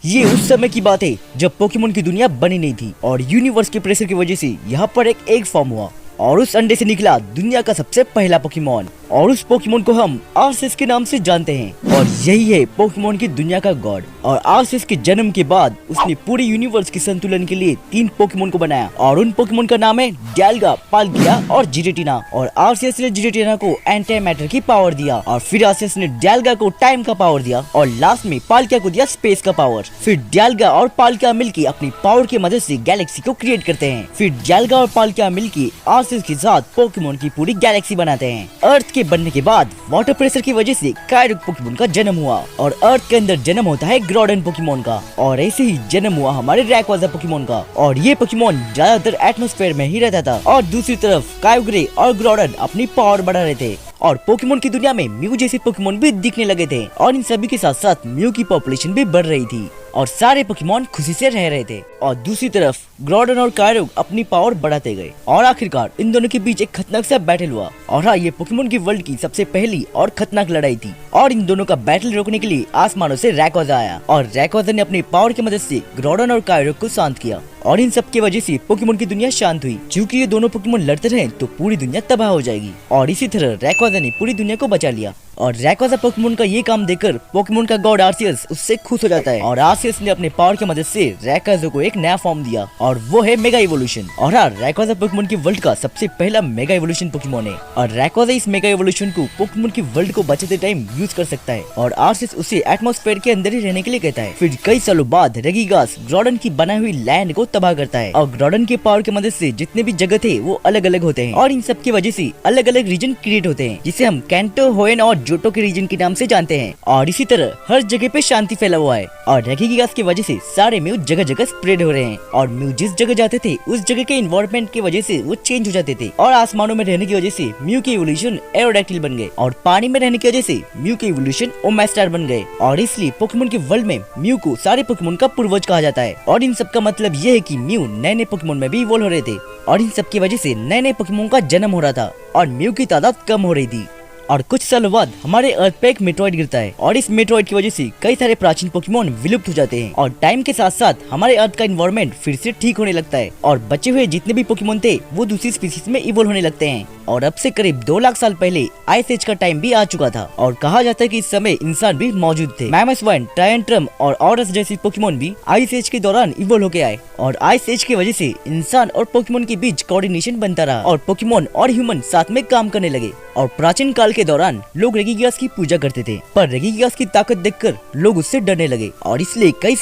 ये उस समय की बात है जब पोकेमोन की दुनिया बनी नहीं थी और यूनिवर्स के प्रेशर की वजह से यहाँ पर एक एग फॉर्म हुआ और उस अंडे से निकला दुनिया का सबसे पहला पोकेमोन और उस पोकेमोन को हम आर्सेस के नाम से जानते हैं और यही है पोकेमोन की दुनिया का गॉड। और आर्सेस के जन्म के बाद उसने पूरे यूनिवर्स के संतुलन के लिए 3 पोकेमोन को बनाया और उन पोकेमोन का नाम है डियालगा, पालकिया और जिरेटिना। और आर्सेस ने जिरेटिना को एंटी मैटर की पावर दिया और फिर आर्सेस ने डियालगा को टाइम का पावर दिया और लास्ट में पालकिया को दिया स्पेस का पावर। फिर डियालगा और पालकिया मिलकर अपनी पावर की मदद से गैलेक्सी को क्रिएट करते हैं। फिर डियालगा और पालकिया मिलकर आर्सेस के साथ पोकेमोन की पूरी गैलेक्सी बनाते हैं। अर्थ के बनने के बाद वाटर प्रेशर की वजह से कायरुक पोकेमोन का जन्म हुआ और अर्थ के अंदर जन्म होता है ग्रोडन पोकेमोन का और ऐसे ही जन्म हुआ हमारे रैक्वाजा पोकेमोन का। और ये पोकेमोन ज्यादातर एटमॉस्फेयर में ही रहता था और दूसरी तरफ कायोग्रे और ग्रोडन अपनी पावर बढ़ा रहे थे और पोकेमोन की दुनिया में म्यू जैसे पोकेमोन भी दिखने लगे थे और इन सभी के साथ साथ म्यू की पॉपुलेशन भी बढ़ रही थी और सारे पोकेमोन खुशी से रह रहे थे। और दूसरी तरफ ग्रोडन और कायरुक अपनी पावर बढ़ाते गए और आखिरकार इन दोनों के बीच एक खतरनाक सा बैटल हुआ। और हाँ, ये पोकेमोन की वर्ल्ड की सबसे पहली और खतरनाक लड़ाई थी और इन दोनों का बैटल रोकने के लिए आसमानों से रैक्वाजा आया और रैक्वाजा ने अपनी पावर की मदद से ग्रोडन और कायरुक को शांत किया और इन सब की वजह से पोकेमोन की दुनिया शांत हुई। क्योंकि ये दोनों पोकेमोन लड़ते रहे तो पूरी दुनिया तबाह हो जाएगी और इसी तरह रैक्वाजा ने पूरी दुनिया को बचा लिया। और रैक्वाजा पोकेमोन का ये काम देखकर पोकेमोन का गॉड आर्सियस उससे खुश हो जाता है और आर्सियस ने अपने पावर की मदद से रैक्वाजा को एक नया फॉर्म दिया और वो है मेगा इवोल्यूशन। और हाँ, रैक्वाजा पोकेमोन की वर्ल्ड का सबसे पहला मेगा इवोल्यूशन पोकेमोन है और रैक्वाजा इस मेगा इवोल्यूशन को पोकेमोन की वर्ल्ड को बचाते टाइम यूज कर सकता है और आर्सियस उसे एटमॉस्फेयर के अंदर ही रहने के लिए कहता है। फिर कई सालों बाद रेगिगास ग्रोडन की बनाई हुई लैंड को तबाह करता है और ग्रोडन के पावर की मदद से जितने भी जगह थे वो अलग अलग होते हैं और इन सब की वजह से अलग अलग रीजन क्रिएट होते हैं जिसे हम कैंटो, होएन और जोटो के रीजन के नाम से जानते हैं। और इसी तरह हर जगह पे शांति फैला हुआ है और रेगिगास की वजह से सारे म्यू जगह जगह स्प्रेड हो रहे हैं और म्यू जिस जगह जाते थे उस जगह के इन्वायरमेंट की वजह से वो चेंज हो जाते थे और आसमानों में रहने की वजह से म्यू के इवोल्यूशन एरोडैक्टिल बन गए और पानी में रहने की वजह से म्यू के इवोल्यूशन ओमेस्टार बन गए और इसलिए पोकेमोन के वर्ल्ड में म्यू को सारे पोकेमोन का पूर्वज कहा जाता है। और इन सब का मतलब ये है कि म्यू नए नए पोकेमोन में भी इवॉल्व हो रहे थे और इन सब की वजह से नए नए पोकेमोन का जन्म हो रहा था और म्यू की तादाद कम हो रही थी। और कुछ सालों बाद हमारे अर्थ पे एक मेट्रॉइड गिरता है और इस मेट्रॉइड की वजह से कई सारे प्राचीन पोकेमोन विलुप्त हो जाते हैं और टाइम के साथ साथ हमारे अर्थ का एनवायरनमेंट फिर से ठीक होने लगता है और बचे हुए जितने भी पोकेमोन थे वो दूसरी स्पीसीज में इवॉल्व होने लगते हैं। और अब से करीब 2 लाख साल पहले आइस एज का टाइम भी आ चुका था और कहा जाता है कि इस समय इंसान भी मौजूद थे। मैमस वन, ट्रायंट्रम और ऑरस जैसी पोकेमोन भी आइस एज के दौरान इवॉल्व होके आए और आइस एज की वजह से इंसान और पोकेमोन के बीच कोऑर्डिनेशन बनता रहा और पोकेमोन और ह्यूमन साथ में काम करने लगे। और प्राचीन काल के दौरान लोग रेगिगियास की पूजा करते थे पर रेगिगियास की ताकत देखकर लोग उससे डरने लगे और इसलिए कई